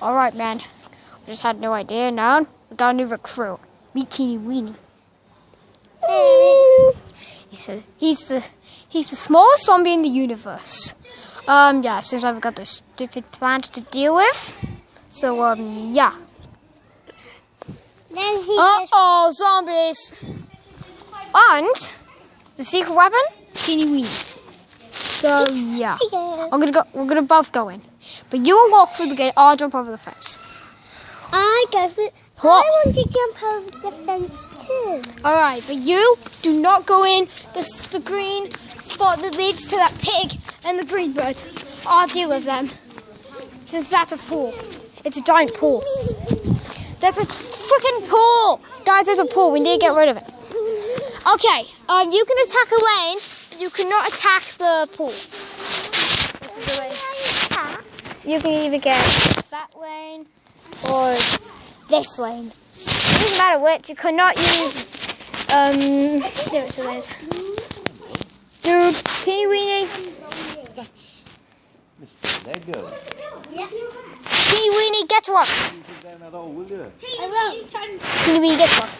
Alright, man. I just had no idea. Now we got a new recruit. Meet Teeny Weenie. He says he's the smallest zombie in the universe. Yeah, seems like we've got this stupid plant to deal with. So, yeah. Uh-oh, zombies! And the secret weapon, Teeny Weenie. So, yeah. We're gonna both go in. But you will walk through the gate, I'll jump over the fence. I want to jump over the fence too. Alright, but you do not go in the green spot that leads to that pig and the green bird. I'll deal with them. Since that's a pool. It's a giant pool. That's a freaking pool! Guys, there's a pool. We need to get rid of it. Okay, you can attack a lane, but you cannot attack the pool. You can either get that lane or this lane. It doesn't matter which. You cannot use there it is. Dude, Teeny Weenie. There you go. Teeny Weenie, get to work. Teeny Weenie, get to work.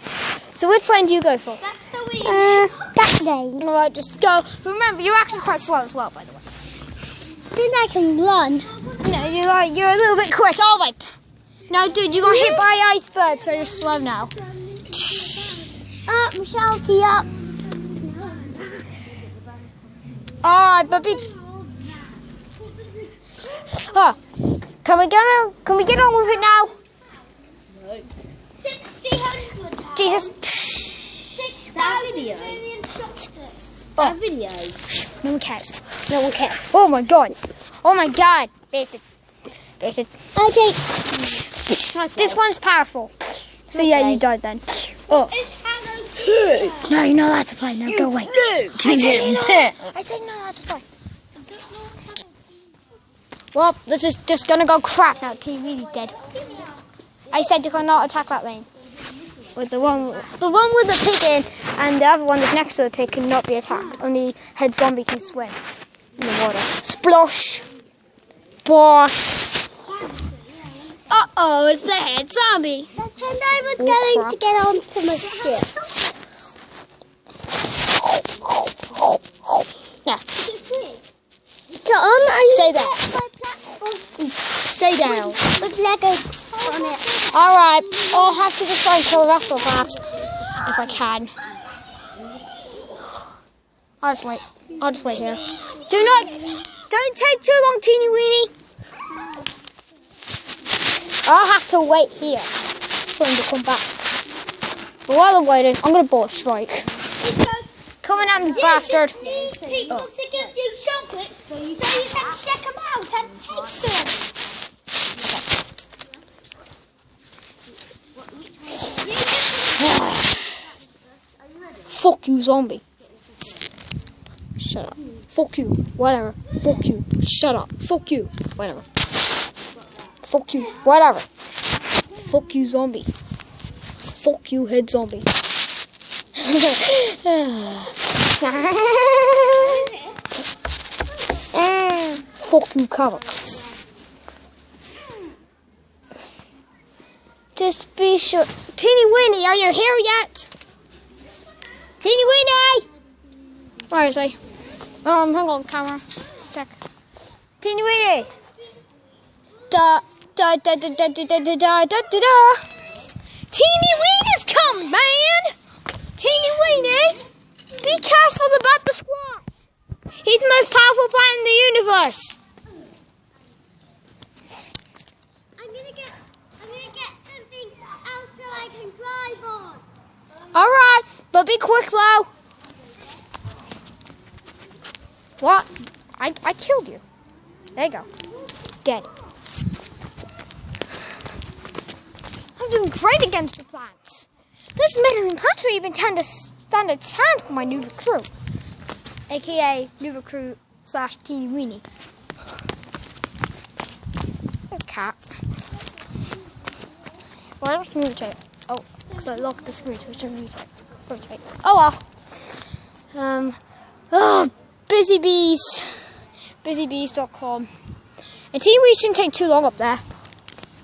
So which lane do you go for? That's the way. That lane. Alright, just go. Remember, you're actually quite slow as well, by the way. Then I can run. Yeah, you're a little bit quick. Oh my. No, dude, you got hit by an iceberg, so you're slow now. Michelle's here. Alright, but can we get on with it now? 600. Jesus. Video. Video. No one cares. No one cares. Oh my god. Oh my god. Basic. Okay. This one's powerful. So yeah, you died then. Oh. No, you're not allowed to play. No, go away. I said you're not allowed to play. Well, this is just gonna go crap now. Teeny Weenie's dead. I said you cannot attack that lane. With the one with the pig in, and the other one that's next to the pig cannot be attacked. Only head zombie can swim in the water. Splosh. Bosh. Uh-oh, it's the head zombie. Pretend I was going to get onto my ship. Yeah. John, Stay there. Stay down. With Lego on it. Alright, I'll have to just try and kill the rest of that. If I can. I'll just wait here. Don't take too long, Teeny Weenie. I'll have to wait here for him to come back. But while I'm waiting, I'm going to ball strike. Coming at me, bastard. These people to give you chocolates, so you can check them out and taste them. Fuck you, zombie. Shut up. Fuck you. Whatever. Fuck you. Shut up. Fuck you. Whatever. Fuck you. Whatever. Fuck you, zombie. Fuck you, head zombie. Fuck you, comic. Just be sure. Teeny Weenie, are you here yet? Teeny Weenie! Where is he? Hang on, camera. Check. Teeny Weenie! Da da da da da da da da da da da. Teeny Weenie's coming, man! Teeny Weenie! Be careful about the squash! He's the most powerful plant in the universe! I'm gonna get something else so I can drive on. Alright, but be quick though. What? I killed you. There you go. Dead. I'm doing great against the plants. This million plants don't even tend to stand a chance with my new recruit. AKA new recruit / Teeny Weenie. A cat. Well, I don't mutate. Oh, because I locked the screen to mutate. Rotate. Oh well. Busy bees. Busybees.com. And Teeny Weenie shouldn't take too long up there.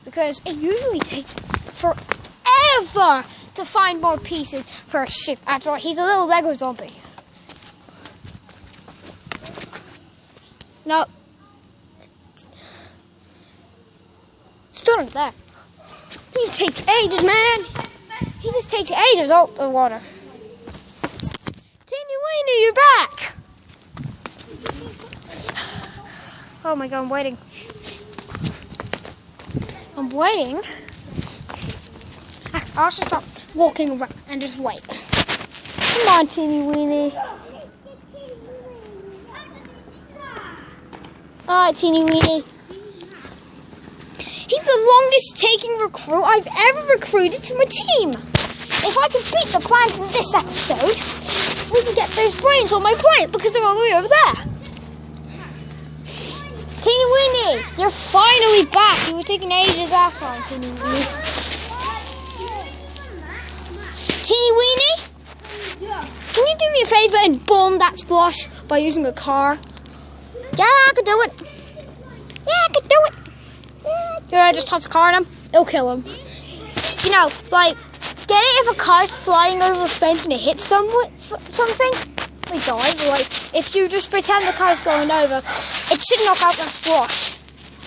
because it usually takes forever to find more pieces for a ship. After all, he's a little Lego zombie. No. Still not there. He takes ages, man. He just takes ages out the water. Teeny weenie, you're back. Oh my god, I'm waiting. I'm waiting. I'll just stop walking around and just wait. Come on, teeny weenie. Alright, teeny weenie. He's the longest taking recruit I've ever recruited to my team. If I complete the plans in this episode, we can get those brains on my plate because they're all the way over there. Teeny weenie, you're finally back. You were taking ages last time, teeny weenie. Teeny weenie, can you do me a favour and bomb that squash by using a car? Yeah, I could do it. Yeah, I could do it. Yeah, just toss a car at him. It'll kill him. You know, like, get it if a car's flying over a fence and it hits something? We die. Like, if you just pretend the car's going over, it should knock out that squash.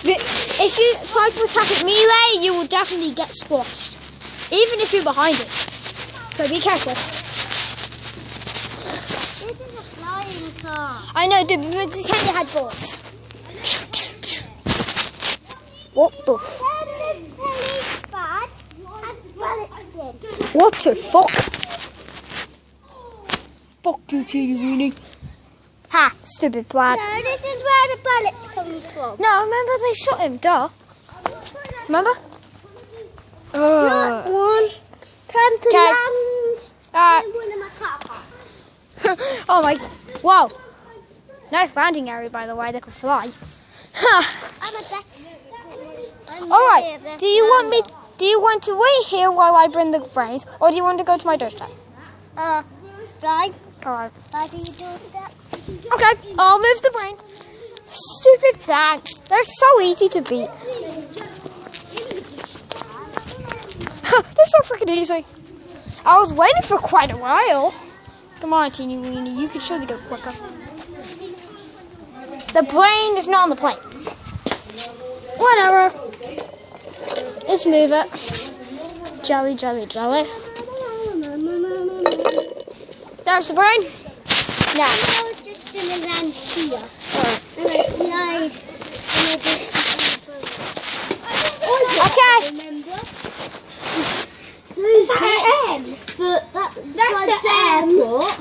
If you try to attack it melee, you will definitely get squashed. Even if you're behind it. So be careful. This is a flying car. I know, dude, but pretend you had bullets. What the f... What the fuck? Fuck you, teeny weenie. Ha, stupid plan. No, this is where the bullets come from. No, remember they shot him, duh. Remember? Shot one. Time to land. One in my car park. Oh my... Wow. Nice landing area, by the way. They could fly. Alright, do you want to wait here while I bring the brains, or do you want to go to my doorstep? Fly. Alright. Fly to your doorstep. Okay, I'll move the brain. Stupid plants. They're so easy to beat. They're so freaking easy. I was waiting for quite a while. Come on, teeny weenie, you can surely go quicker. The brain is not on the plate. Whatever. Let's move it. Jelly, jelly, jelly. There's the brain. Now. I was just going to land here. And I fly. Okay. Remember? Is that an M? That's the airport.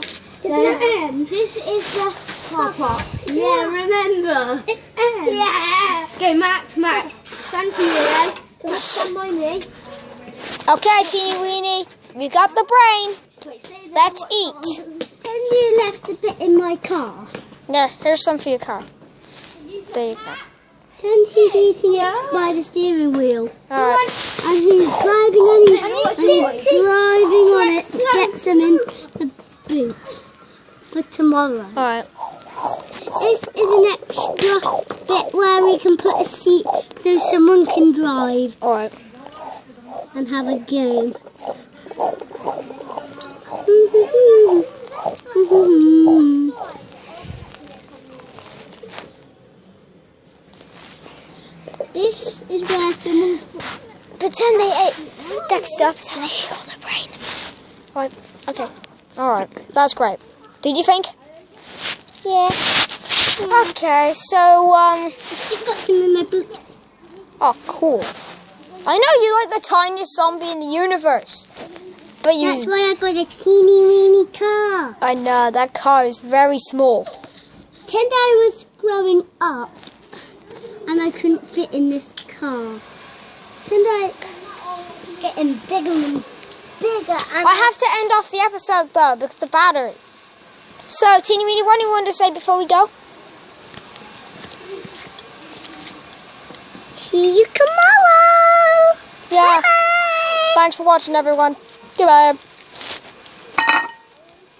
It's the M. This is the car park. Yeah, remember. It's M. Yeah. Let's go, Max. Stand to you then. Stand by me. Okay, teeny weenie. We got the brain. Wait, let's eat. Then you left a bit in my car. There, here's some for your car. There you go. Then he's eating it by the steering wheel. Alright. And he's driving on it to get some in the boot for tomorrow. Alright. This is an extra bit where we can put a seat so someone can drive. Alright. And have a game. This is where someone... Pretend they ate Dexter, pretend they ate all the brain. Alright, okay. Alright, that's great. Did you think? Yeah. Okay, so, I've got some in my boot. oh, cool. I know you like the tiniest zombie in the universe. But you... That's why I got a teeny weeny car. I know, that car is very small. Pretend I was growing up and I couldn't fit in this car. Pretend I getting bigger and bigger. And I have to end off the episode though, because the battery. So, teeny weeny, what do you want to say before we go? See you tomorrow. Yeah. Bye. Thanks for watching, everyone. Goodbye.